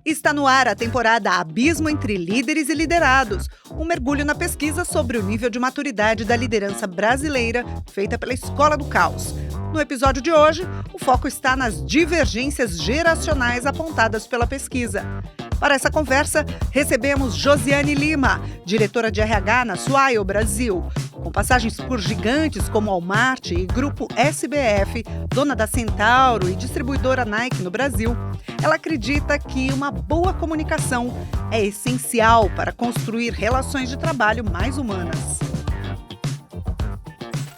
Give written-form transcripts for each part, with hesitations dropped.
Está no ar a temporada Abismo entre Líderes e Liderados, um mergulho na pesquisa sobre o nível de maturidade da liderança brasileira feita pela Escola do Caos. No episódio de hoje, o foco está nas divergências geracionais apontadas pela pesquisa. Para essa conversa, recebemos Josiane Lima, diretora de RH na Swile Brasil. Com passagens por gigantes como Walmart e Grupo SBF, dona da Centauro e distribuidora Nike no Brasil, ela acredita que uma boa comunicação é essencial para construir relações de trabalho mais humanas.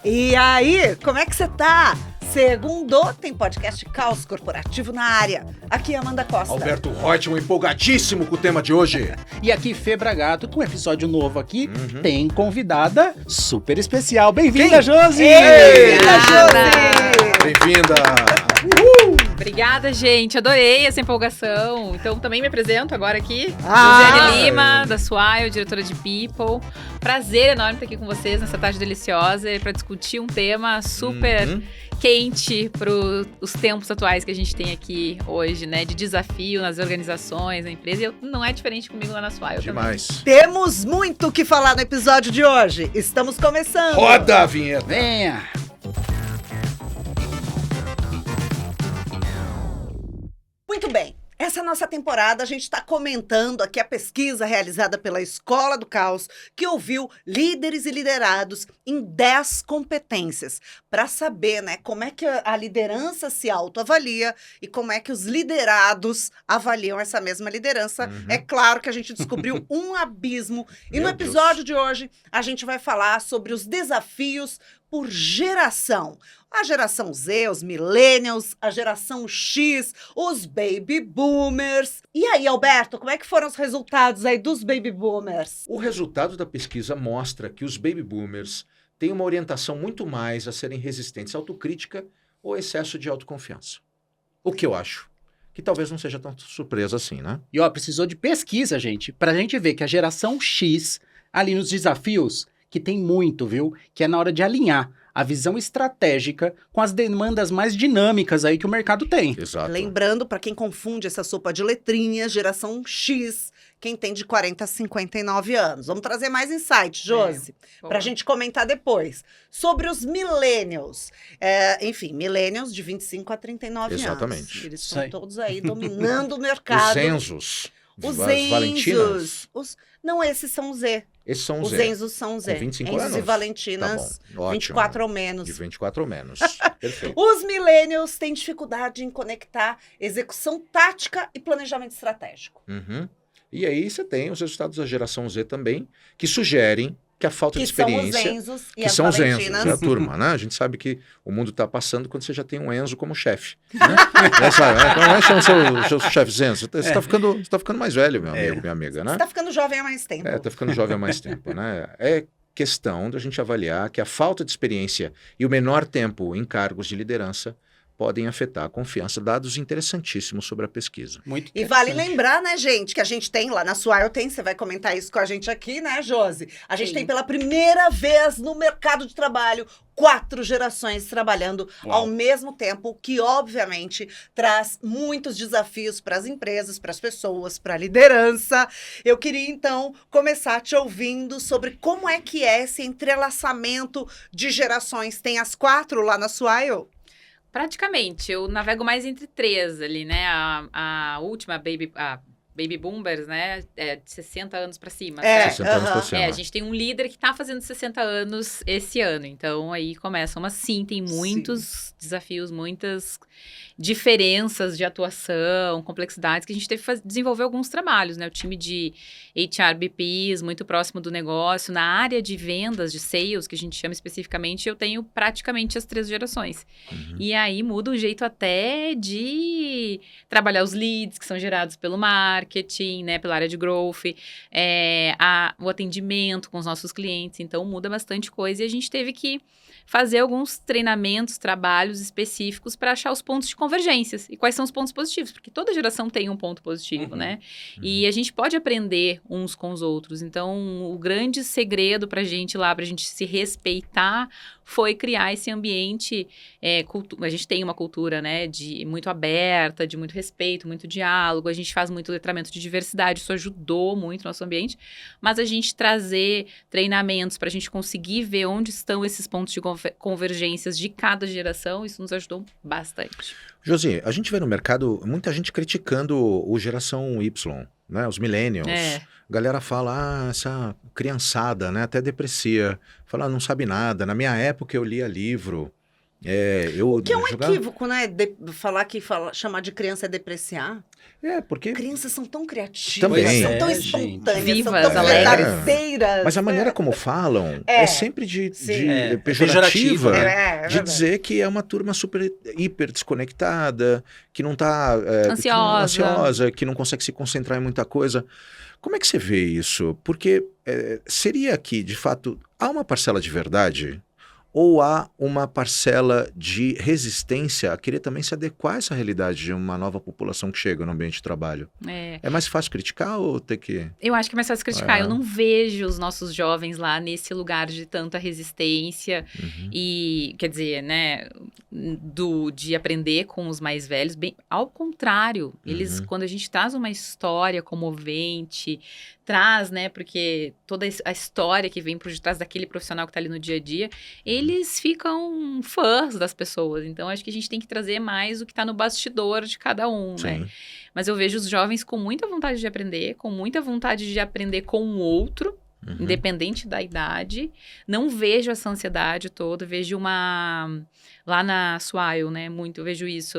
E aí, como é que você tá? Segundou, tem podcast Caos Corporativo na área. Aqui é Amanda Costa. Alberto Reutemann, empolgadíssimo com o tema de hoje. E aqui Fê Bragato, com um episódio novo aqui, tem convidada super especial. Bem-vinda, Josi! Bem-vinda, Josi! Bem-vinda! Obrigada, gente. Adorei essa empolgação. Então, também me apresento agora aqui. Ah! Josiane Lima, da Swile, diretora de People. Prazer enorme estar aqui com vocês nessa tarde deliciosa para discutir um tema super quente para os tempos atuais que a gente tem aqui hoje, né? De desafio nas organizações, na empresa. E não é diferente comigo lá na Swile. Demais. Temos muito o que falar no episódio de hoje. Estamos começando. Roda a vinheta. Venha! Muito bem. Essa nossa temporada a gente está comentando aqui a pesquisa realizada pela Escola do Caos, que ouviu líderes e liderados em 10 competências, para saber, né, como é que a liderança se autoavalia e como é que os liderados avaliam essa mesma liderança. É claro que a gente descobriu um abismo e no episódio de hoje a gente vai falar sobre os desafios por geração. A geração Z, os millennials, a geração X, os baby boomers. E aí, Alberto, como é que foram os resultados aí dos baby boomers? O resultado da pesquisa mostra que os baby boomers têm uma orientação muito mais a serem resistentes à autocrítica ou excesso de autoconfiança. O que eu acho que talvez não seja tão surpresa assim, né? E ó, precisou de pesquisa, gente, pra gente ver que a geração X, ali nos desafios, que tem muito, viu? Que é na hora de alinhar a visão estratégica com as demandas mais dinâmicas aí que o mercado tem. Exato. Lembrando, para quem confunde essa sopa de letrinhas, geração X, quem tem de 40 a 59 anos. Vamos trazer mais insights, Josi, para a gente comentar depois. Sobre os millennials. Enfim, millennials de 25 a 39 anos. Exatamente. Eles estão todos aí dominando o mercado. Os Enzos. Os As Valentinas. Não, esses são Z. Esses são Os Z. Enzos são Z. Com 25 Enzos anos. e Valentinas, Tá bom. Ótimo. 24 ou menos. De 24 ou menos. Perfeito. Os millennials têm dificuldade em conectar execução tática e planejamento estratégico. E aí você tem os resultados da geração Z também, que sugerem que a falta de experiência... Que são os Enzos e que as são os Valentinas. Enzos, a turma, né? A gente sabe que o mundo está passando quando você já tem um Enzo como chefe. Né? Não é seus chefes Enzo. Você está ficando mais velho, meu amigo, minha amiga, né? Você está ficando jovem há mais tempo. Está ficando jovem há mais tempo, né? É questão da gente avaliar que a falta de experiência e o menor tempo em cargos de liderança podem afetar a confiança, dados interessantíssimos sobre a pesquisa. Muito E vale lembrar, né, gente, que a gente tem lá na Swile, você vai comentar isso com a gente aqui, né, Josi? A gente tem pela primeira vez no mercado de trabalho 4 gerações trabalhando ao mesmo tempo, o que obviamente traz muitos desafios para as empresas, para as pessoas, para a liderança. Eu queria então começar te ouvindo sobre como é que é esse entrelaçamento de gerações. Tem as 4 lá na Swile? Praticamente. Eu navego mais entre 3 ali, né? A última Baby Boomers, né? É de 60 anos para cima. 60 anos pra cima. A gente tem um líder que tá fazendo 60 anos esse ano. Então, aí começa. Mas sim, tem muitos desafios, muitas diferenças de atuação, complexidades, que a gente teve que desenvolver alguns trabalhos, né? O time de HR BPs, muito próximo do negócio. Na área de vendas, de sales, que a gente chama especificamente, eu tenho praticamente as 3 gerações. E aí muda o jeito até de trabalhar os leads que são gerados pelo marketing, né? Pela área de growth, o atendimento com os nossos clientes. Então, muda bastante coisa e a gente teve que fazer alguns treinamentos, trabalhos específicos para achar os pontos de convergências. E quais são os pontos positivos? Porque toda geração tem um ponto positivo, né? E a gente pode aprender uns com os outros. Então, o grande segredo para a gente lá, para a gente se respeitar foi criar esse ambiente, a gente tem uma cultura, né, muito aberta, de muito respeito, muito diálogo, a gente faz muito letramento de diversidade, isso ajudou muito o nosso ambiente, mas a gente trazer treinamentos para a gente conseguir ver onde estão esses pontos de convergências de cada geração, isso nos ajudou bastante. Josi, a gente vê no mercado muita gente criticando o geração Y, né? Os millennials. A galera fala, essa criançada, né? Até deprecia. Fala, não sabe nada. Na minha época eu lia livro. O que é um equívoco, né? Chamar de criança é depreciar. Porque... Crianças são tão criativas, Também. são tão espontâneas, Vivas, são tão alegres. verdadeiras. Mas a maneira como falam é sempre de pejorativa. De dizer que é uma turma super, hiper desconectada, que não está ansiosa, que não consegue se concentrar em muita coisa. Como é que você vê isso? Porque seria que, de fato, há uma parcela de verdade ou há uma parcela de resistência a querer também se adequar a essa realidade de uma nova população que chega no ambiente de trabalho? É mais fácil criticar ou ter que... Eu acho que é mais fácil criticar. Eu não vejo os nossos jovens lá nesse lugar de tanta resistência e, quer dizer, né, de aprender com os mais velhos. Bem, ao contrário, eles, quando a gente traz uma história comovente, traz, né, porque toda a história que vem por detrás daquele profissional que está ali no dia a dia, eles ficam fãs das pessoas. Então, acho que a gente tem que trazer mais o que está no bastidor de cada um, né? Mas eu vejo os jovens com muita vontade de aprender, com muita vontade de aprender com o outro, independente da idade. Não vejo essa ansiedade toda, vejo lá na Swile, né, eu vejo isso...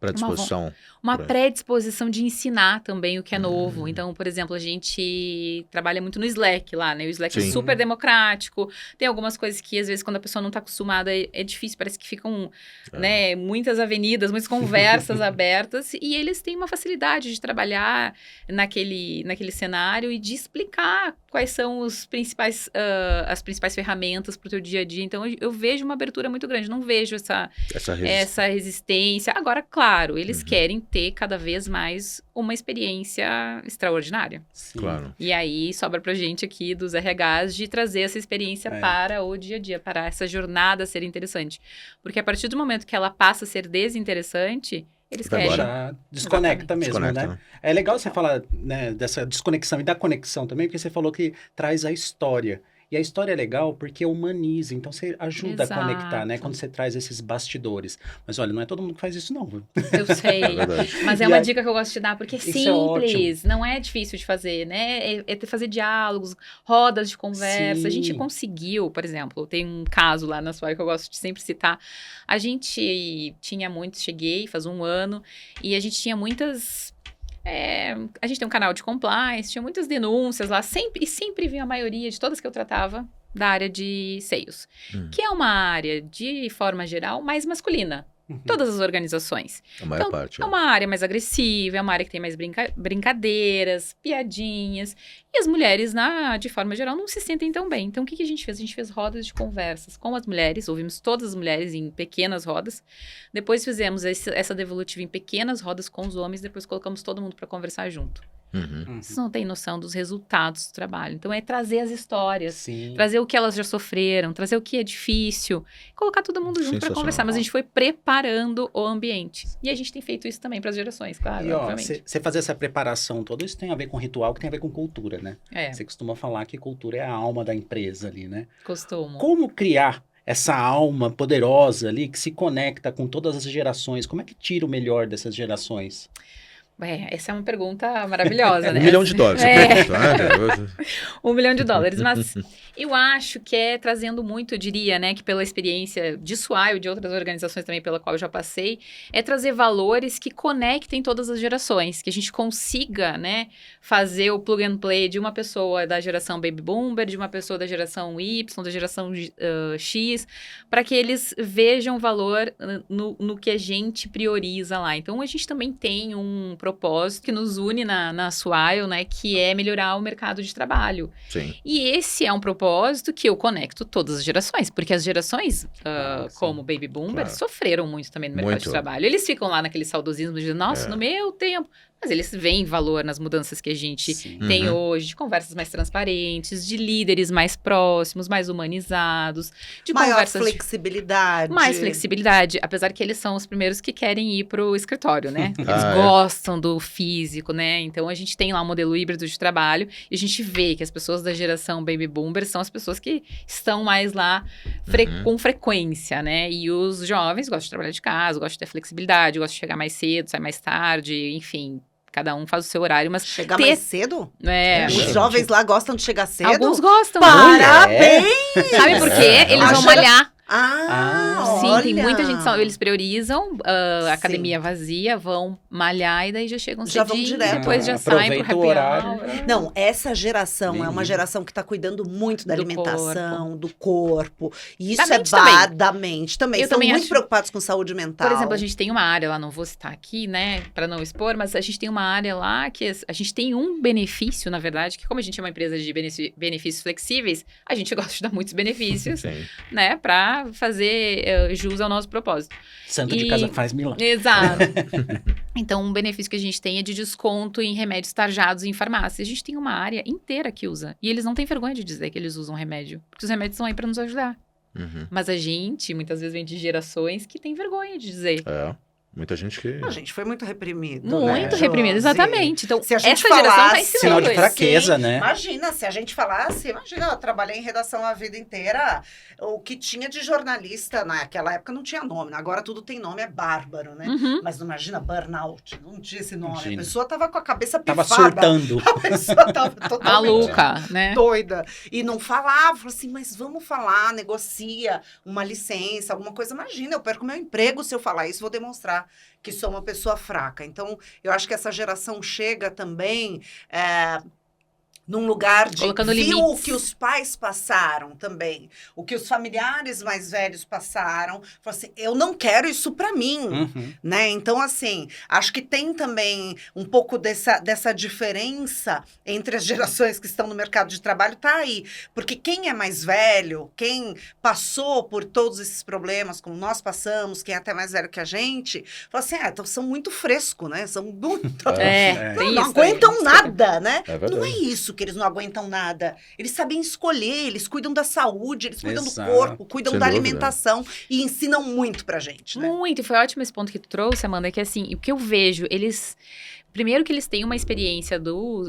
predisposição. Uma predisposição de ensinar também o que é novo. Então, por exemplo, a gente trabalha muito no Slack lá, né? O Slack é super democrático. Tem algumas coisas que, às vezes, quando a pessoa não está acostumada, é difícil. Parece que ficam, né, muitas avenidas, muitas conversas abertas. E eles têm uma facilidade de trabalhar naquele cenário e de explicar quais são as principais ferramentas para o teu dia a dia. Então, eu vejo uma abertura muito grande. Não vejo essa resistência. Agora, claro, eles querem ter cada vez mais uma experiência extraordinária. Sim. Claro. E aí sobra pra gente aqui dos RHs de trazer essa experiência para o dia a dia, para essa jornada ser interessante. Porque a partir do momento que ela passa a ser desinteressante, eles querem. Já desconecta mesmo, né? É legal você falar, né, dessa desconexão e da conexão também, porque você falou que traz a história. E a história é legal porque humaniza, então você ajuda a conectar, né? Quando você traz esses bastidores. Mas olha, não é todo mundo que faz isso não, viu? Eu sei, mas é uma dica que eu gosto de dar, porque é simples, não é difícil de fazer, né? É fazer diálogos, rodas de conversa. A gente conseguiu, por exemplo, tem um caso lá na Swile que eu gosto de sempre citar. A gente tinha cheguei faz um ano, e a gente tinha muitas... a gente tem um canal de compliance, tinha muitas denúncias lá, sempre vinha a maioria de todas que eu tratava da área de seios, que é uma área, de forma geral, mais masculina. Todas as organizações. A maior parte. É uma área mais agressiva, é uma área que tem mais brincadeiras, piadinhas. E as mulheres, de forma geral, não se sentem tão bem. Então, o que a gente fez? A gente fez rodas de conversas com as mulheres, ouvimos todas as mulheres em pequenas rodas. Depois fizemos essa devolutiva em pequenas rodas com os homens, depois colocamos todo mundo para conversar junto. Vocês não têm noção dos resultados do trabalho. Então, é trazer as histórias, trazer o que elas já sofreram, trazer o que é difícil, colocar todo mundo junto para conversar. Mas a gente foi preparando o ambiente. E a gente tem feito isso também para as gerações, claro, e, obviamente. Você fazer essa preparação toda, isso tem a ver com ritual, que tem a ver com cultura, né? Você costuma falar que cultura é a alma da empresa ali, né? Costumo. Como criar essa alma poderosa ali que se conecta com todas as gerações? Como é que tira o melhor dessas gerações? Essa é uma pergunta maravilhosa, né? $1 milhão, você pergunta, né? $1 milhão. Mas eu acho que é trazendo muito, eu diria, né, que pela experiência de Swile e de outras organizações também pela qual eu já passei, é trazer valores que conectem todas as gerações, que a gente consiga, né, fazer o plug and play de uma pessoa da geração Baby Boomer, de uma pessoa da geração Y, da geração X, para que eles vejam valor no que a gente prioriza lá. Então, a gente também tem um propósito que nos une na Swile, né, que é melhorar o mercado de trabalho. Sim. E esse é um propósito que eu conecto todas as gerações, porque as gerações, como Baby Boomer, sofreram muito também no mercado de trabalho. Eles ficam lá naquele saudosismo de, nossa, no meu tempo. Mas eles veem valor nas mudanças que a gente Sim. tem hoje, de conversas mais transparentes, de líderes mais próximos, mais humanizados, de Maior conversas flexibilidade. mais flexibilidade, apesar que eles são os primeiros que querem ir pro escritório, né? Eles Ah, é? gostam do físico, né? Então a gente tem lá um modelo híbrido de trabalho e a gente vê que as pessoas da geração Baby Boomer são as pessoas que estão mais lá com frequência, né? E os jovens gostam de trabalhar de casa, gostam de ter flexibilidade, gostam de chegar mais cedo, sair mais tarde, enfim. Cada um faz o seu horário, mas Chegar mais cedo? Os gente. jovens lá gostam de chegar cedo? alguns gostam. Parabéns! Sabe por quê? Eles A vão gera- malhar. Ah, Sim, olha. tem muita gente, eles priorizam a Sim. academia vazia, vão malhar e daí já chegam Já vão cedinho, direto. depois já saem pro Aproveita o happy horário. hour. Não, essa geração é uma Menino. geração que está cuidando muito da Do alimentação, do corpo. E isso Da é mente também. da mente também. Eu Estão também muito acho- preocupados com saúde mental. Por exemplo, a gente tem uma área lá, não vou citar aqui, né, pra não expor, mas a gente tem uma área lá que a gente tem um benefício, na verdade, que como a gente é uma empresa de benefícios flexíveis, a gente gosta de dar muitos benefícios, Sim. né, pra fazer jus ao nosso propósito. Santo de E- casa faz milagre. Exato. Então, um benefício que a gente tem é de desconto em remédios tarjados em farmácia. A gente tem uma área inteira que usa. E eles não têm vergonha de dizer que eles usam remédio. Porque os remédios estão aí pra nos ajudar. Uhum. Mas a gente, muitas vezes, vem de gerações que tem vergonha de dizer. É. Muita gente que. A gente foi muito reprimido. Muito né, reprimido, Josi? exatamente. Então, Se a gente essa geração tá falasse- ensinando Sinal de isso. fraqueza, Sim, né? Imagina, se a gente falasse, eu trabalhei em redação a vida inteira, o que tinha de jornalista naquela época não tinha nome, agora tudo tem nome, é bárbaro, né? Uhum. Mas não imagina burnout, não tinha esse nome, Imagina. a pessoa tava com a cabeça Tava pifada. surtando. A pessoa tava totalmente Maluca, né? doida. E não falava, falou assim, mas vamos falar, negocia uma licença, alguma coisa. Imagina, eu perco meu emprego se eu falar isso, vou demonstrar que sou uma pessoa fraca. Então, eu acho que essa geração chega também num lugar de Colocando viu limites. o que os pais passaram também, o que os familiares mais velhos passaram. Falou assim, eu não quero isso para mim. Uhum. Né? Então, assim, acho que tem também um pouco dessa diferença entre as gerações que estão no mercado de trabalho, tá aí. Porque quem é mais velho, quem passou por todos esses problemas, como nós passamos, quem é até mais velho que a gente, fala assim, então são muito frescos, né? São muito... É, tem Não isso também. aguentam nada, né? É verdade. Não é isso que eles não aguentam nada. Eles sabem escolher, eles cuidam da saúde, eles cuidam Exato. do corpo, cuidam Sem da dúvida. alimentação e ensinam muito pra gente, né? Muito, e foi ótimo esse ponto que tu trouxe, Amanda, que assim, o que eu vejo, eles... Primeiro que eles têm uma experiência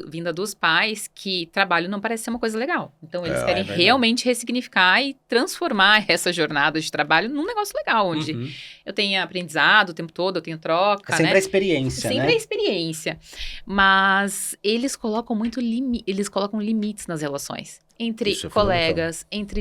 vinda dos pais que trabalho não parece ser uma coisa legal. Então, eles querem verdade. realmente ressignificar e transformar essa jornada de trabalho num negócio legal, onde Uhum. eu tenho aprendizado o tempo todo, eu tenho troca, É sempre né? a experiência, Sempre né? a experiência. Mas eles colocam eles colocam limites nas relações. Entre Isso é colegas, entre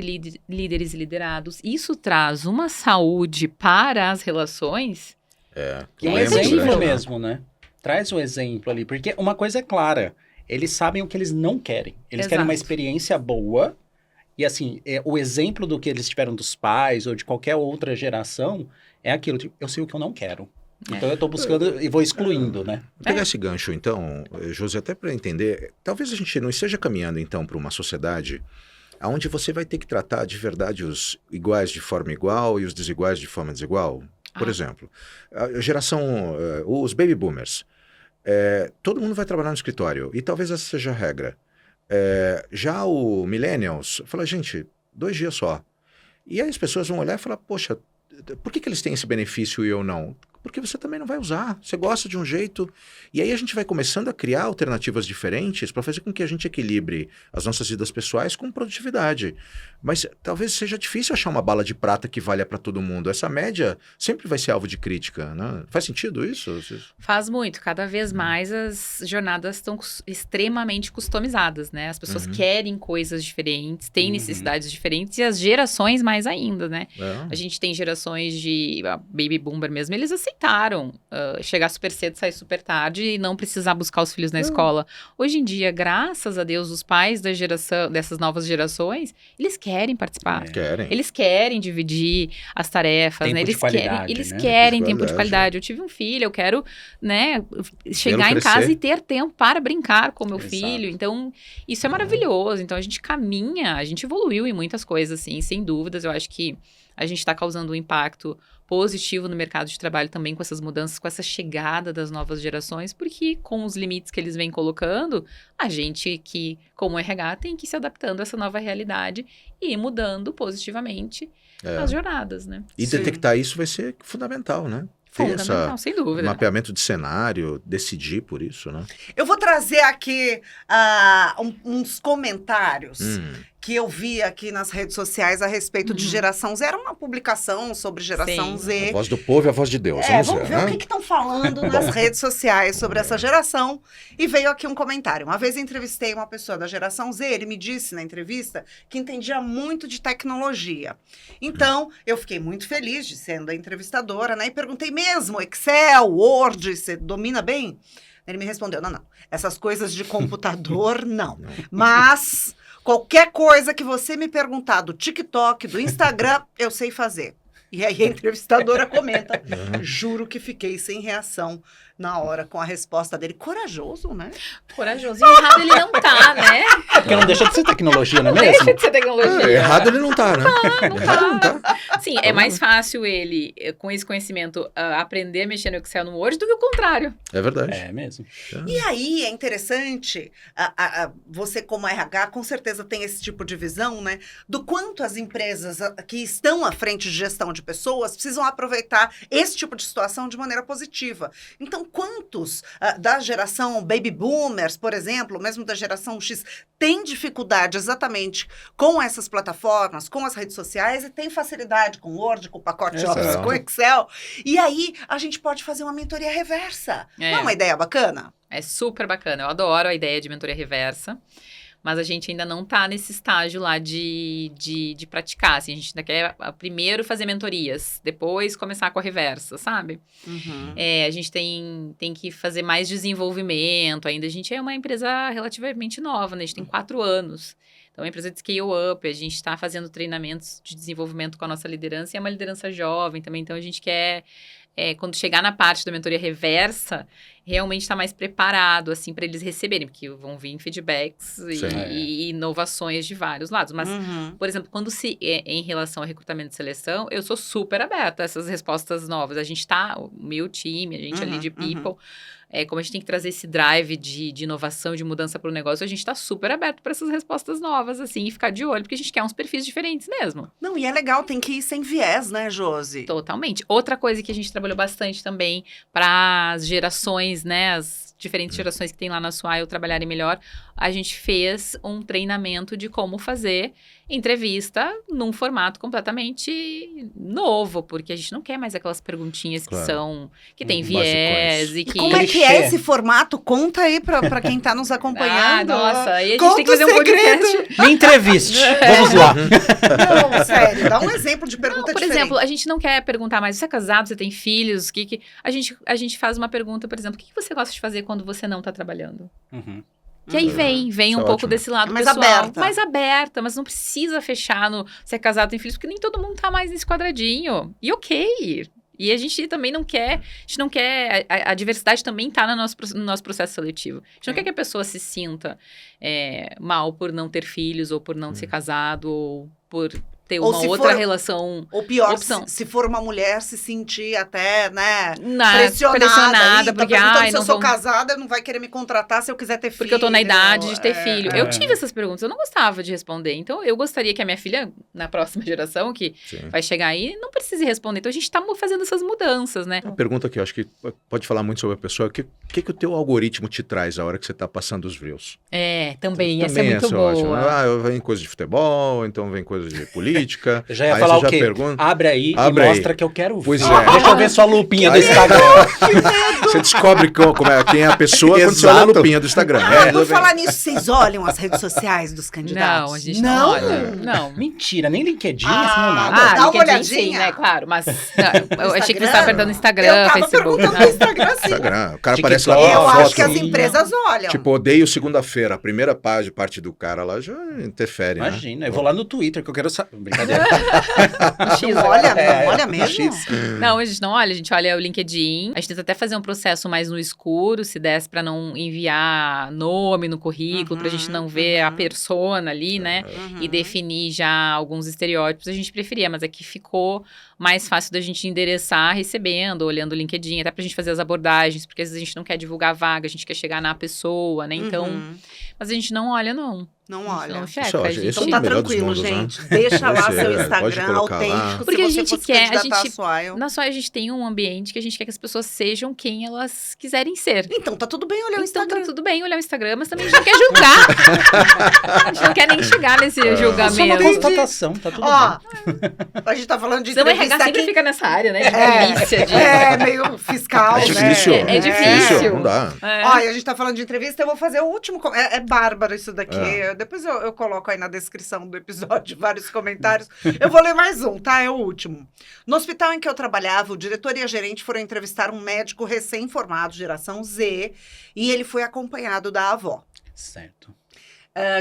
líderes e liderados. Isso traz uma saúde para as relações. É. Que é um Lembra, exemplo né? mesmo, né? Traz o exemplo ali. Porque uma coisa é clara, eles sabem o que eles não querem. Eles querem uma Exato. experiência boa. E assim, o exemplo do que eles tiveram dos pais ou de qualquer outra geração é aquilo, tipo, eu sei o que eu não quero. Então eu tô buscando e vou excluindo, né? Vou pegar esse gancho, então, José, até para entender, talvez a gente não esteja caminhando, então, para uma sociedade onde você vai ter que tratar de verdade os iguais de forma igual e os desiguais de forma desigual. Por Ah. exemplo, a geração, os baby boomers, todo mundo vai trabalhar no escritório, e talvez essa seja a regra. Já o millennials, fala, gente, 2 dias só. E aí as pessoas vão olhar e falar, poxa, por que eles têm esse benefício e eu não? Porque você também não vai usar, você gosta de um jeito. E aí a gente vai começando a criar alternativas diferentes para fazer com que a gente equilibre as nossas vidas pessoais com produtividade. Mas talvez seja difícil achar uma bala de prata que valha para todo mundo. Essa média sempre vai ser alvo de crítica, né? Faz sentido isso? Faz muito. Cada vez mais as jornadas estão extremamente customizadas, né? As pessoas Uhum. querem coisas diferentes, têm Uhum. necessidades diferentes e as gerações mais ainda, né? É. A gente tem gerações de baby boomer mesmo, eles aceitaram chegar super cedo, sair super tarde e não precisar buscar os filhos na escola. Hoje em dia, graças a Deus, os pais dessas novas gerações, eles querem participar. Querem. Eles querem dividir as tarefas, Tempo né? de Eles qualidade, eles né? querem De tempo de qualidade. qualidade. Eu tive um filho, eu quero, né, chegar em crescer. casa e ter tempo para brincar com meu Exato. filho. Então, isso é maravilhoso. Então, a gente caminha, a gente evoluiu em muitas coisas, assim, sem dúvidas. Eu acho que a gente está causando um impacto positivo no mercado de trabalho também com essas mudanças, com essa chegada das novas gerações, porque com os limites que eles vêm colocando, a gente que, como RH, tem que ir se adaptando a essa nova realidade e ir mudando positivamente as jornadas, né? E detectar isso vai ser fundamental, né? Ter Fundamental, sem dúvida. mapeamento de cenário, decidir por isso, né? Eu vou trazer aqui uns comentários que eu vi aqui nas redes sociais a respeito de geração Z. Era uma publicação sobre geração Sim. Z. A voz do povo e a voz de Deus. Vamos ver o que estão falando nas redes sociais sobre essa geração. E veio aqui um comentário. Uma vez eu entrevistei uma pessoa da geração Z, ele me disse na entrevista que entendia muito de tecnologia. Então, eu fiquei muito feliz de sendo a entrevistadora, né? E perguntei mesmo, Excel, Word, você domina bem? Ele me respondeu, não. Essas coisas de computador, não. Mas qualquer coisa que você me perguntar do TikTok, do Instagram, eu sei fazer. E aí a entrevistadora comenta, juro que fiquei sem reação na hora com a resposta dele. Corajoso, né? Corajoso. E errado ele não tá, né? Porque não deixa de ser tecnologia, não é Deixa mesmo? de ser tecnologia. Errado ele não tá, né? Não tá. Sim, é mais fácil ele, com esse conhecimento, aprender a mexer no Excel no Word do que o contrário. É verdade. É mesmo. E aí é interessante, você como RH com certeza tem esse tipo de visão, né? Do quanto as empresas que estão à frente de gestão de pessoas precisam aproveitar esse tipo de situação de maneira positiva. Então, quantos da geração Baby Boomers, por exemplo, mesmo da geração X, têm dificuldade exatamente com essas plataformas, com as redes sociais e tem facilidade com Word, com pacote Office, com Excel. E aí a gente pode fazer uma mentoria reversa. Não é uma ideia bacana? É super bacana. Eu adoro a ideia de mentoria reversa. Mas a gente ainda não tá nesse estágio lá de praticar. Assim, a gente ainda quer primeiro fazer mentorias, depois começar com a reversa, sabe? A gente tem que fazer mais desenvolvimento ainda. A gente é uma empresa relativamente nova, né? A gente tem 4 anos. Então, é uma empresa de scale-up. A gente está fazendo treinamentos de desenvolvimento com a nossa liderança. E é uma liderança jovem também. Então, a gente quer... quando chegar na parte da mentoria reversa, realmente estar mais preparado, assim, para eles receberem, porque vão vir feedbacks e inovações de vários lados. Mas, por exemplo, quando em relação ao recrutamento e seleção, eu sou super aberta a essas respostas novas. A gente o meu time, a gente ali de people, como a gente tem que trazer esse drive de inovação, de mudança para o negócio, a gente está super aberto para essas respostas novas, assim, e ficar de olho, porque a gente quer uns perfis diferentes mesmo. Não, e é legal, tem que ir sem viés, né, Josi? Totalmente. Outra coisa que a gente trabalhou bastante também para as gerações, né, as diferentes gerações que tem lá na Swile trabalharem melhor, a gente fez um treinamento de como fazer entrevista num formato completamente novo, porque a gente não quer mais aquelas perguntinhas que tem viés e que... Como é que é esse formato? Conta aí pra quem tá nos acompanhando. Nossa, aí a gente Conta tem que fazer um podcast. Me entreviste. Vamos lá. Não, sério, dá um exemplo de pergunta Por diferente. exemplo, a gente não quer perguntar mais, você é casado, você tem filhos, a gente faz uma pergunta, por exemplo, o que você gosta de fazer quando você não tá trabalhando? Que aí vem um pouco desse lado mais pessoal. aberta. Mais aberta, mas não precisa fechar no se é casado, tem filhos, porque nem todo mundo tá mais nesse quadradinho. E ok. E a gente também não quer, a diversidade também tá no nosso processo seletivo. A gente não quer que a pessoa se sinta mal por não ter filhos, ou por não ser casado, ou por ter uma outra relação. Ou pior, opção. se for uma mulher, se sentir até, né, pressionada porque se eu sou casada, não vai querer me contratar se eu quiser ter filho. Porque eu tô na idade de ter filho. Eu tive essas perguntas, eu não gostava de responder. Então, eu gostaria que a minha filha, na próxima geração, que vai chegar aí, não precise responder. Então, a gente tá fazendo essas mudanças, né? Uma pergunta que eu acho que pode falar muito sobre a pessoa, o que o teu algoritmo te traz a hora que você tá passando os reels? Também essa é muito boa. Ótimo. Vem coisa de futebol, então vem coisa de política. Eu já ia falar o quê? Abre aí e mostra que eu quero ver. Pois é. Deixa eu ver sua lupinha do Instagram. Você descobre quem é a pessoa quando você olha a lupinha do Instagram. Por falar nisso, vocês olham as redes sociais dos candidatos? Não, a gente não olha. Não. Mentira, nem LinkedIn, não nada. Dá uma olhadinha. Sim, né? Claro, mas eu achei que você estava perguntando Instagram, Facebook. perguntando no Instagram, sim. Instagram. O cara aparece lá com Eu uma acho foto. que as empresas olham. Tipo, odeio segunda-feira. A primeira parte do cara lá já interfere, Imagina, eu vou lá no Twitter, que eu quero saber. brincadeira. X, Não olha, É, não olha mesmo? X. Não, a gente não olha, a gente olha o LinkedIn. A gente tenta até fazer um processo mais no escuro, se desse pra não enviar nome no currículo, pra gente não ver a persona ali, né? Uhum. E definir já alguns estereótipos, a gente preferia, mas aqui ficou mais fácil da gente endereçar recebendo, olhando o LinkedIn, até pra gente fazer as abordagens, porque às vezes a gente não quer divulgar a vaga, a gente quer chegar na pessoa, né? Então, Uhum. mas a gente não olha, não. Não A gente olha. não checa, Isso, a esse gente... é o Então tá melhor dos tranquilo, mundos, né? gente. Deixa lá Esse seu pode Instagram colocar lá. autêntico. Porque se a você gente fosse quer, a candidatar gente- Swile. Na SOI a gente tem um ambiente que a gente quer que as pessoas sejam quem elas quiserem ser. Então tá tudo bem olhar o Então Instagram. tá tudo bem olhar o Instagram, mas também a gente não quer julgar. A gente não quer nem chegar nesse Só uma julgamento. constatação, tá tudo Ó, bem. a gente tá falando de Senão o entrevista RH sempre aqui. fica nessa área, né? De É, polícia, de... É, meio fiscal, É né? difícil. É difícil. Não dá. É. Olha, a gente tá falando de entrevista, eu vou fazer o último. É bárbaro isso daqui. É. Depois eu coloco aí na descrição do episódio vários comentários. Eu vou ler mais um, tá? É o último. No hospital em que eu trabalhava, o diretor e a gerente foram entrevistar um médico recém-formado, geração Z, e ele foi acompanhado da avó. Certo.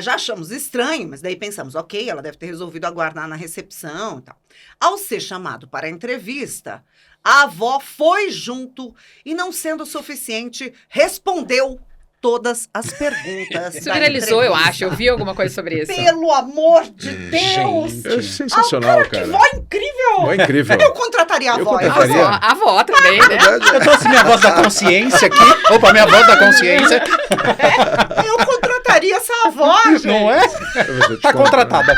Já achamos estranho, mas daí pensamos, ok, ela deve ter resolvido aguardar na recepção e tal. Ao ser chamado para a entrevista, a avó foi junto e, não sendo suficiente, respondeu todas as perguntas. Isso da viralizou, eu entrevista. acho. Eu vi alguma coisa sobre isso. Pelo amor de Deus! Gente. É sensacional, Que cara. voz incrível! Ó, incrível. Eu contrataria a Eu voz. contrataria. A avó também, né? Eu trouxe minha voz da consciência aqui. Opa, minha voz da consciência. Eu contrataria essa avó, gente. Não é? Tá contratada.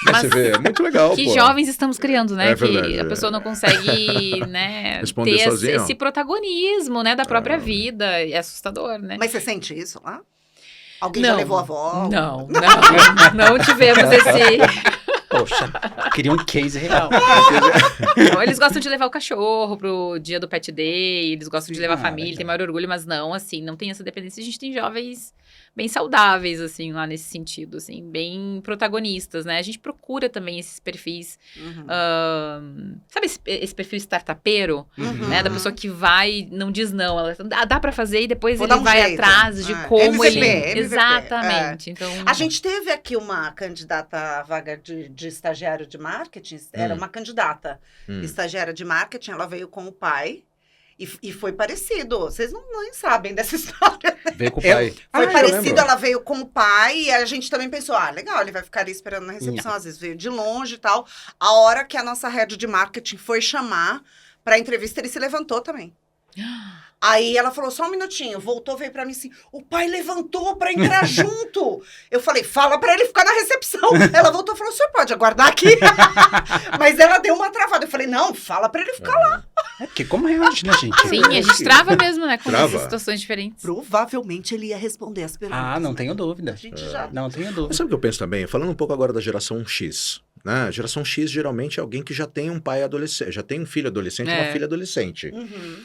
Mas você vê, é muito legal, Que pô. jovens estamos criando, né? É verdade, que a é. pessoa não consegue, né, Responder ter sozinho. esse protagonismo, né, da própria vida. É assustador, né? Mas você sente isso lá? Alguém já levou a avó? Não tivemos esse... Poxa, queria um case real. Não, eles gostam de levar o cachorro pro dia do pet day, eles gostam de levar a família, legal. tem maior orgulho, mas não, assim, não tem essa dependência. A gente tem jovens bem saudáveis, assim, lá nesse sentido, assim, bem protagonistas, né? A gente procura também esses perfis, Uhum. sabe esse perfil startupeiro, Uhum. né? Da pessoa que vai, não diz não, ela dá pra fazer e depois Vou ele dar um vai jeito. atrás de É. como MVP, ele... MVP, Exatamente, então... A gente teve aqui uma candidata à vaga de estagiário de marketing, era uma candidata estagiária de marketing, ela veio com o pai e foi parecido. Vocês não nem sabem dessa história. Veio com o pai. Foi eu parecido, lembro. ela veio com o pai e a gente também pensou, legal, ele vai ficar ali esperando na recepção, às vezes veio de longe e tal. A hora que a nossa head de marketing foi chamar pra entrevista, ele se levantou também. Aí ela falou, só um minutinho, voltou, veio pra mim assim, o pai levantou pra entrar junto. Eu falei, fala pra ele ficar na recepção. Ela voltou e falou, o senhor pode aguardar aqui? Mas ela deu uma travada. Eu falei, não, fala pra ele ficar lá. É porque como reage, né, gente? Sim, a gente trava mesmo, né, com Trava. essas situações diferentes. Provavelmente ele ia responder as perguntas. Ah, não tenho dúvida. A gente já... Não tenho Mas dúvida. sabe o que eu penso também? Falando um pouco agora da geração X. Né? A geração X geralmente é alguém que já tem um pai adolescente, já tem um filho adolescente e uma filha adolescente. Uhum.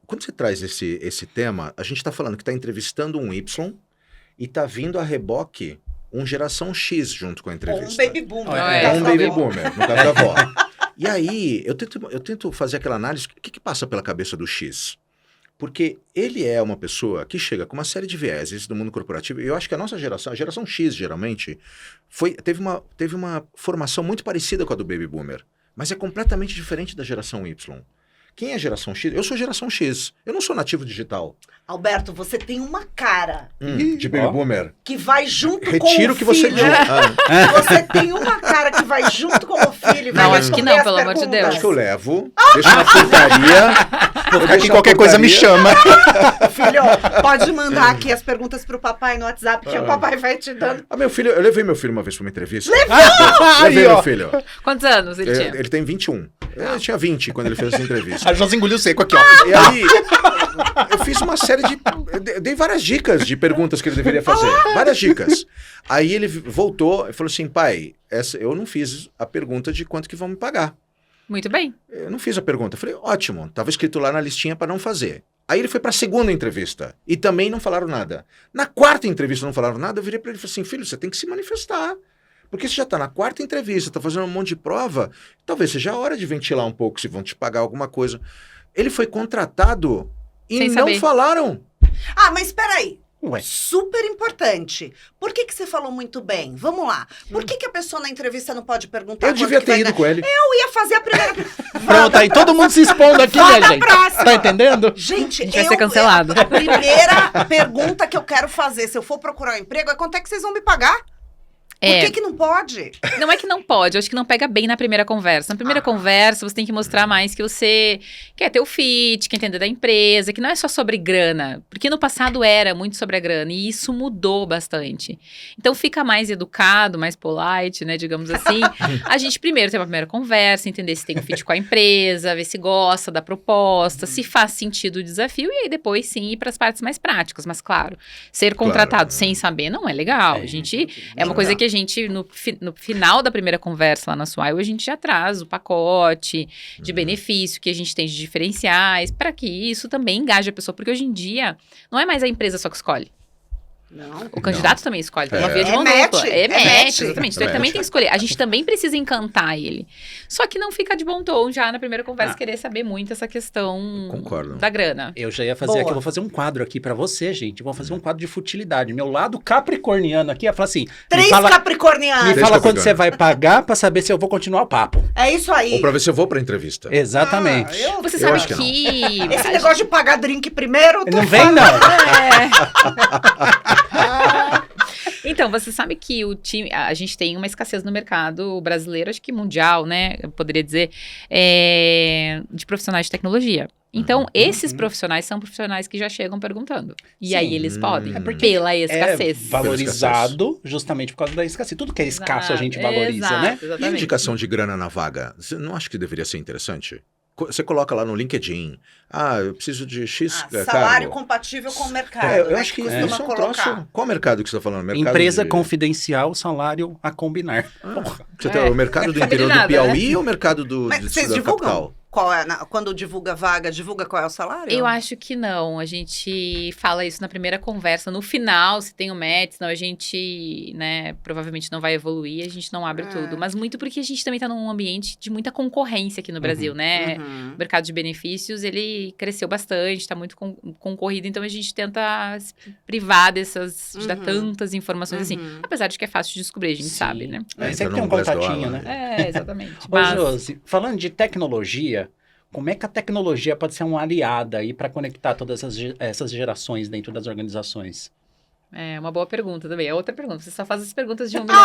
Quando você traz esse tema, a gente está falando que está entrevistando um Y e está vindo a reboque um geração X junto com a Ou entrevista. um baby boomer. É, Ou um Tá baby bom. boomer, no caso da avó. E aí, eu tento fazer aquela análise, o que passa pela cabeça do X? Porque ele é uma pessoa que chega com uma série de vieses do mundo corporativo, e eu acho que a nossa geração, a geração X, geralmente, teve uma formação muito parecida com a do baby boomer, mas é completamente diferente da geração Y. Quem é a geração X? Eu sou geração X. Eu não sou nativo digital. Alberto, você tem uma cara De baby ó. boomer. que vai junto com Retiro o o que você filho. disse. Você tem uma cara que vai junto com o filho. e vai Não, acho que responder não, as pelo amor de perguntas. Deus. Acho que eu levo, deixo na frutaria. Vou ficar aqui, qualquer coisa me chama. Filho, pode mandar aqui as perguntas pro papai no WhatsApp, que o papai vai te dando. Meu filho, eu levei meu filho uma vez pra uma entrevista. Aí, Levei ó. meu filho. Quantos anos ele tinha? Ele tem 21. Ele tinha 20 quando ele fez essa entrevista. A Josi engoliu seco aqui, ó. E aí, eu fiz uma série de... Eu dei várias dicas de perguntas que ele deveria fazer. Várias dicas. Aí ele voltou e falou assim, pai, eu não fiz a pergunta de quanto que vão me pagar. Muito bem. Eu não fiz a pergunta. Eu falei, ótimo, estava escrito lá na listinha para não fazer. Aí ele foi para a segunda entrevista e também não falaram nada. Na quarta entrevista não falaram nada, eu virei para ele e falei assim, filho, você tem que se manifestar. Porque você já está na quarta entrevista, está fazendo um monte de prova, talvez seja a hora de ventilar um pouco, se vão te pagar alguma coisa. Ele foi contratado e Sem não saber. falaram. Mas peraí. Ué. Super importante. Por que você falou muito bem? Vamos lá. Por que a pessoa na entrevista não pode perguntar Eu quanto devia que ter vai ido ganhar? com ele. Eu ia fazer a primeira... Pronto, aí todo mundo se expondo aqui, Vá né, da gente? próxima. Tá entendendo? Gente, A gente vai ser cancelado. A primeira pergunta que eu quero fazer, se eu for procurar um emprego, é quanto é que vocês vão me pagar? Por que não pode? Não é que não pode, eu acho que não pega bem na primeira conversa. Na primeira conversa, você tem que mostrar mais que você quer ter o fit, quer entender da empresa, que não é só sobre grana. Porque no passado era muito sobre a grana, e isso mudou bastante. Então fica mais educado, mais polite, né, digamos assim. A gente primeiro tem uma primeira conversa, entender se tem um fit com a empresa, ver se gosta da proposta, se faz sentido o desafio, e aí depois sim ir para as partes mais práticas. Mas claro, ser contratado sem saber não é legal. A gente, é uma coisa que a gente, no final da primeira conversa lá na Swile, a gente já traz o pacote de benefício que a gente tem de diferenciais, para que isso também engaje a pessoa, porque hoje em dia não é mais a empresa só que escolhe. Não. O candidato também escolhe, tem uma É. via de É mão match, dupla. é match. Exatamente. Então ele também tem que escolher. A gente também precisa encantar ele. Só que não fica de bom tom já na primeira conversa querer saber muito essa questão Concordo. da grana. Eu já ia fazer Boa. aqui, eu vou fazer um quadro aqui pra você, gente. Eu vou fazer um quadro de futilidade. Meu lado capricorniano aqui, eu falo assim... Três me fala capricornianos. quando Capricorniano. você vai pagar pra saber se eu vou continuar o papo. É isso aí. Ou pra ver se eu vou pra entrevista. Exatamente. Você Eu sabe acho que que... Esse negócio de pagar drink primeiro... eu tô Não vem, falando. não. Então, você sabe que o time, a gente tem uma escassez no mercado brasileiro, acho que mundial, né? Eu poderia dizer, de profissionais de tecnologia. Então, esses profissionais são profissionais que já chegam perguntando. E aí eles podem, pela escassez. É valorizado justamente por causa da escassez. Tudo que é escasso a gente valoriza, né? E Exatamente. indicação de grana na vaga? Você não acha que deveria ser interessante? Você coloca lá no LinkedIn. Eu preciso de X Salário cargo. compatível com o mercado. Eu né, acho que costuma isso é um colocar. troço. Qual mercado que você está falando? Mercado Empresa de... confidencial, salário a combinar. Porra. Você tem o mercado do interior do nada, Piauí ou o mercado Mas da vocês divulgam? capital? Qual é, quando divulga vaga, divulga qual é o salário? Eu acho que não. A gente fala isso na primeira conversa. No final, se tem o match, senão a gente, né, provavelmente não vai evoluir, a gente não abre tudo. Mas muito porque a gente também tá num ambiente de muita concorrência aqui no Brasil, né? O mercado de benefícios, ele cresceu bastante, tá muito concorrido, então a gente tenta se privar de dar tantas informações assim. Apesar de que é fácil de descobrir, a gente sabe, né? Entra Sempre tem no um Glassdoor contatinho, lá, né? Exatamente. Ô, Josi, falando de tecnologia, como é que a tecnologia pode ser uma aliada aí para conectar todas essas gerações dentro das organizações? É uma boa pergunta também. É outra pergunta. Você só faz as perguntas de 1 milhão.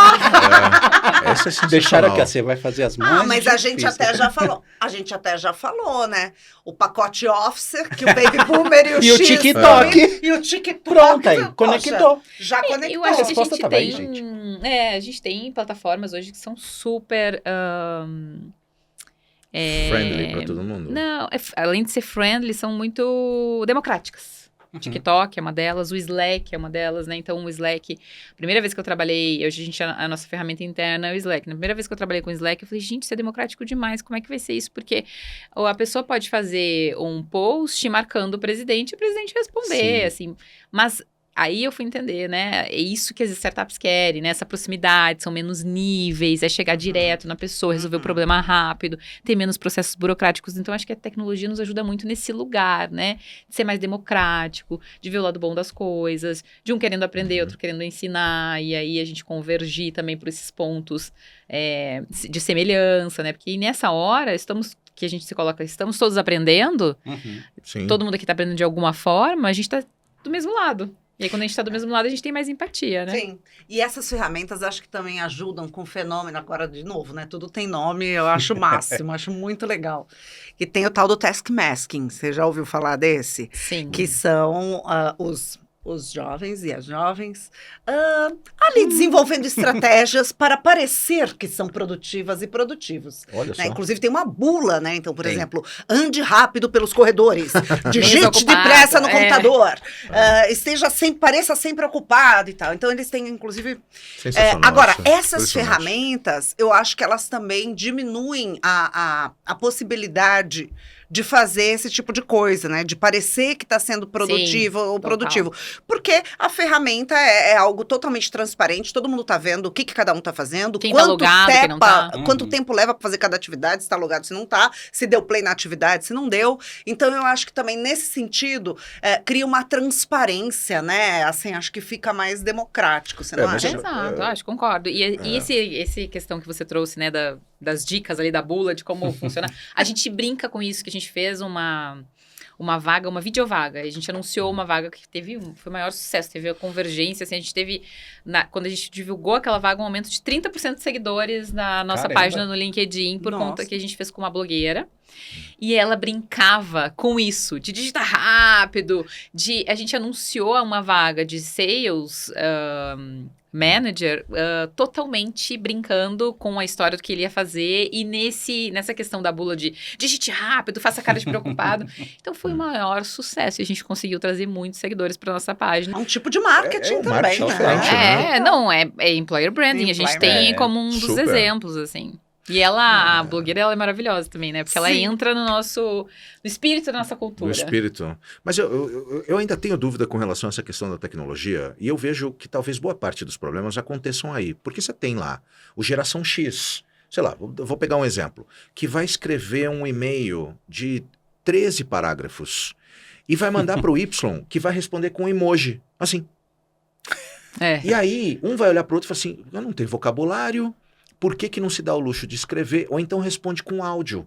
Essa é sensacional. Deixaram que você vai fazer as mãos. Mas a gente até já falou. A gente até já falou, né? O pacote Office, que o Baby Boomer e o E o X TikTok. E o TikTok. Pronto, aí, poxa, conectou. Já conectou. Eu acho que a resposta gente tá bem, tem... a gente tem plataformas hoje que são super... Friendly pra todo mundo? Não, além de ser friendly, são muito democráticas. O TikTok é uma delas, o Slack é uma delas, né? Então, o Slack, a primeira vez que eu trabalhei, hoje a nossa ferramenta interna é o Slack. Na primeira vez que eu trabalhei com o Slack, eu falei, gente, isso é democrático demais, como é que vai ser isso? Porque a pessoa pode fazer um post marcando o presidente e o presidente responder, assim. Mas aí eu fui entender, né? É isso que as startups querem, né? Essa proximidade, são menos níveis, é chegar direto na pessoa, resolver o problema rápido, ter menos processos burocráticos. Então, acho que a tecnologia nos ajuda muito nesse lugar, né? De ser mais democrático, de ver o lado bom das coisas, de um querendo aprender, outro querendo ensinar, e aí a gente convergir também por esses pontos de semelhança, né? Porque nessa hora, que a gente se coloca, estamos todos aprendendo, Sim. todo mundo aqui está aprendendo de alguma forma, a gente está do mesmo lado. E aí, quando a gente está do mesmo lado, a gente tem mais empatia, né? Sim. E essas ferramentas acho que também ajudam com o fenômeno, agora de novo, né? Tudo tem nome, eu acho o máximo, acho muito legal. E tem o tal do task masking, você já ouviu falar desse? Sim. Que são os jovens e as jovens ali desenvolvendo estratégias para parecer que são produtivas e produtivos. Olha só. Né? Inclusive tem uma bula, né? Então, por Tem. exemplo, ande rápido pelos corredores, digite Desocupado, depressa no computador, pareça sempre ocupado e tal. Então, eles têm, inclusive... Sensacional. agora, isso. essas Impressionante. ferramentas, eu acho que elas também diminuem a possibilidade de fazer esse tipo de coisa, né? De parecer que está sendo produtivo ou total. produtivo. Porque a ferramenta é algo totalmente transparente, todo mundo tá vendo o que cada um tá fazendo, Quem tá logado, quem não tá. quanto tempo leva para fazer cada atividade, se tá logado, se não tá, se deu play na atividade, se não deu. Então, eu acho que também, nesse sentido, cria uma transparência, né? Assim, acho que fica mais democrático, você não mas acha? Exato, acho, concordo. E esse questão que você trouxe, né, das dicas ali da bula, de como funciona, a gente brinca com isso, que a gente fez uma vaga, uma videovaga. A gente anunciou uma vaga que foi o maior sucesso, teve a convergência, assim, a gente teve, quando a gente divulgou aquela vaga, um aumento de 30% de seguidores na nossa página no LinkedIn, por conta que a gente fez com uma blogueira. E ela brincava com isso, de digitar rápido, a gente anunciou uma vaga de sales manager, totalmente brincando com a história do que ele ia fazer, e nessa questão da bula de digite rápido, faça cara de preocupado. Então foi o maior sucesso, e a gente conseguiu trazer muitos seguidores para nossa página. É um tipo de marketing um também, marketing né? diferente, É employer branding, a gente tem como um dos super. exemplos, assim. E a blogueira, ela é maravilhosa também, né? Porque ela entra no espírito da nossa cultura. No espírito. Mas eu ainda tenho dúvida com relação a essa questão da tecnologia, e eu vejo que talvez boa parte dos problemas aconteçam aí. Porque você tem lá o geração X, sei lá, vou pegar um exemplo, que vai escrever um e-mail de 13 parágrafos e vai mandar para o Y, que vai responder com um emoji, assim. E aí, um vai olhar para o outro e fala assim, eu não tenho vocabulário, por que não se dá o luxo de escrever? Ou então responde com áudio.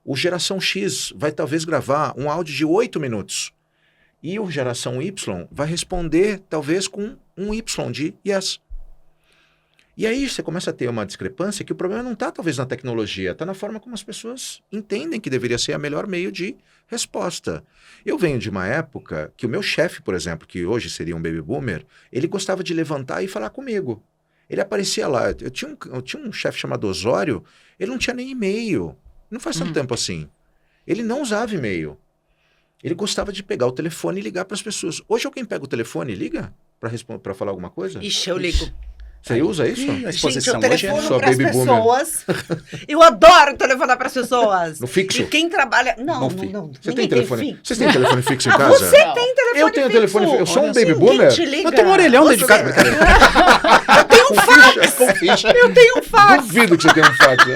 O geração X vai talvez gravar um áudio de 8 minutos. E o geração Y vai responder talvez com um Y de yes. E aí você começa a ter uma discrepância que o problema não está talvez na tecnologia, está na forma como as pessoas entendem que deveria ser o melhor meio de resposta. Eu venho de uma época que o meu chefe, por exemplo, que hoje seria um baby boomer, ele gostava de levantar e falar comigo. Ele aparecia lá. Eu tinha um chefe chamado Osório, ele não tinha nem e-mail. Não faz tanto tempo assim. Ele não usava e-mail. Ele gostava de pegar o telefone e ligar para as pessoas. Hoje alguém pega o telefone e liga para falar alguma coisa? Ixi, eu ligo. Você usa isso? A exposição Gente, eu hoje é telefono só pras baby boomer. pessoas. Eu adoro telefonar pras pessoas. No fixo? E quem trabalha... Não. Você Ninguém tem telefone? fixo. Vocês têm telefone fixo em casa? Você tem telefone Eu tenho fixo. telefone fixo. Eu sou um Olha, baby ninguém boomer. te liga. Eu tenho um orelhão dentro de casa. Eu tenho um fax. Com ficha. Eu tenho um fax. Duvido que você tenha um fax.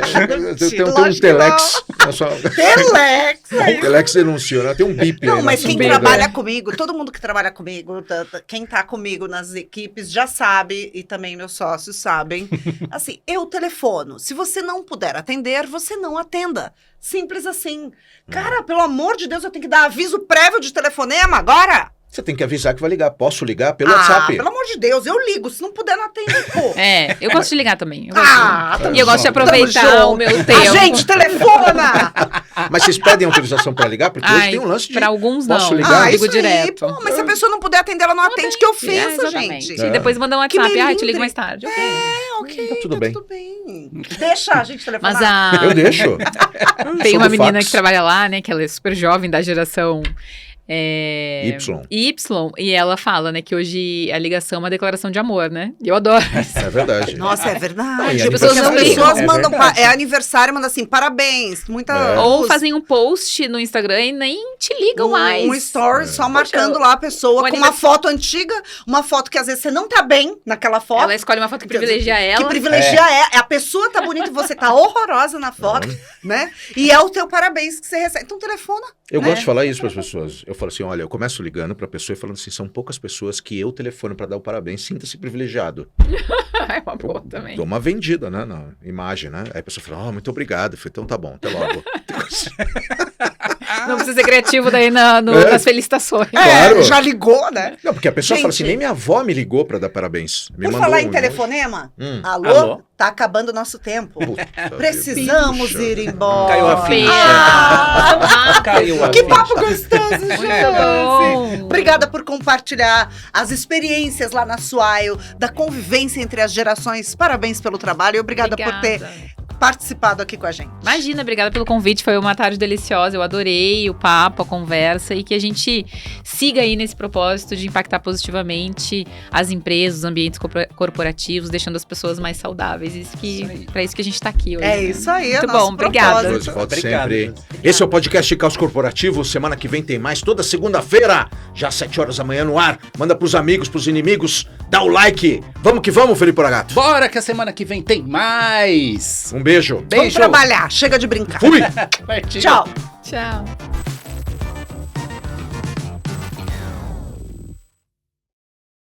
Eu tenho um Lógico que telex. Na sua... Telex. O telex denunciou, né? Tem um bip aí Não, na mas sua quem orelha. trabalha comigo, todo mundo que trabalha comigo, quem tá comigo nas equipes já sabe, e também meus sócios sabem. Assim, eu telefono. Se você não puder atender, você não atenda. Simples assim. Cara, pelo amor de Deus, eu tenho que dar aviso prévio de telefonema agora? Você tem que avisar que vai ligar. Posso ligar pelo WhatsApp? Pelo amor de Deus, eu ligo. Se não puder, não atende, pô. Eu gosto de ligar também. Eu gosto. E eu gosto de Tamo aproveitar junto. o meu A tempo. gente telefona! Mas vocês pedem autorização para ligar? Porque hoje tem um lance de... Pra alguns Posso não. ligar? Eu ligo isso aí, direto. pô, mas se a pessoa não puder atender, ela não atende, que ofensa, exatamente. gente. E depois manda um Que WhatsApp. Te melindre. ligo mais tarde. Ok. Ok, Tá tudo bem. tudo bem. Deixa a gente telefonar. Mas Eu deixo. tem Sou uma do menina fax. que trabalha lá, né? Que ela é super jovem, da geração... Y, e ela fala, né, que hoje a ligação é uma declaração de amor, né? E eu adoro isso. É verdade. Nossa, é Não, verdade. e As pessoas aniversário. mandam, verdade. aniversário, mandam assim, parabéns, muita Ou luz. fazem um post no Instagram e nem te ligam mais. Um story só marcando lá a pessoa o com uma foto antiga, uma foto que às vezes você não tá bem naquela foto. Ela escolhe uma foto que privilegia ela. Que privilegia a pessoa tá bonita e você tá horrorosa na foto, né? E é o teu parabéns que você recebe. Então telefona. Eu né? gosto de falar isso para as pessoas. Eu falo assim, olha, eu começo ligando para a pessoa e falando assim, são poucas pessoas que eu telefono para dar o parabéns, sinta-se privilegiado. É uma boa também. Dou uma vendida, né, na imagem, né? Aí a pessoa fala, muito obrigado. Eu falei, então tá bom, até logo. Não precisa ser criativo daí nas felicitações. Claro. Já ligou, né? Não, porque a pessoa fala assim, Gente. nem minha avó me ligou para dar parabéns. Me Por mandou falar um em emoji. telefonema, alô, Alô? tá acabando o nosso tempo. Puta Precisamos vida. ir embora. Caiu a ficha. Ah, Caiu a que ficha. papo gostoso, gente. bom. Obrigada por compartilhar as experiências lá na Suail, da convivência entre as gerações. Parabéns pelo trabalho e obrigada por ter participado aqui com a gente. Imagina, obrigada pelo convite, foi uma tarde deliciosa, eu adorei o papo, a conversa e que a gente siga aí nesse propósito de impactar positivamente as empresas, os ambientes corporativos, deixando as pessoas mais saudáveis. Para isso que a gente está aqui hoje. É isso aí, Muito nosso bom, obrigada. propósito. Josi, volte Obrigado, sempre. Josi. Esse é o podcast Caos Corporativo. Semana que vem tem mais, toda segunda-feira, já às 7 horas da manhã no ar. Manda pros amigos, pros inimigos, dá o like. Vamos que vamos, Felipe Poragato. Bora que a semana que vem tem mais! Um beijo. Vamos trabalhar, chega de brincar. Fui! Partiu. Tchau. Tchau.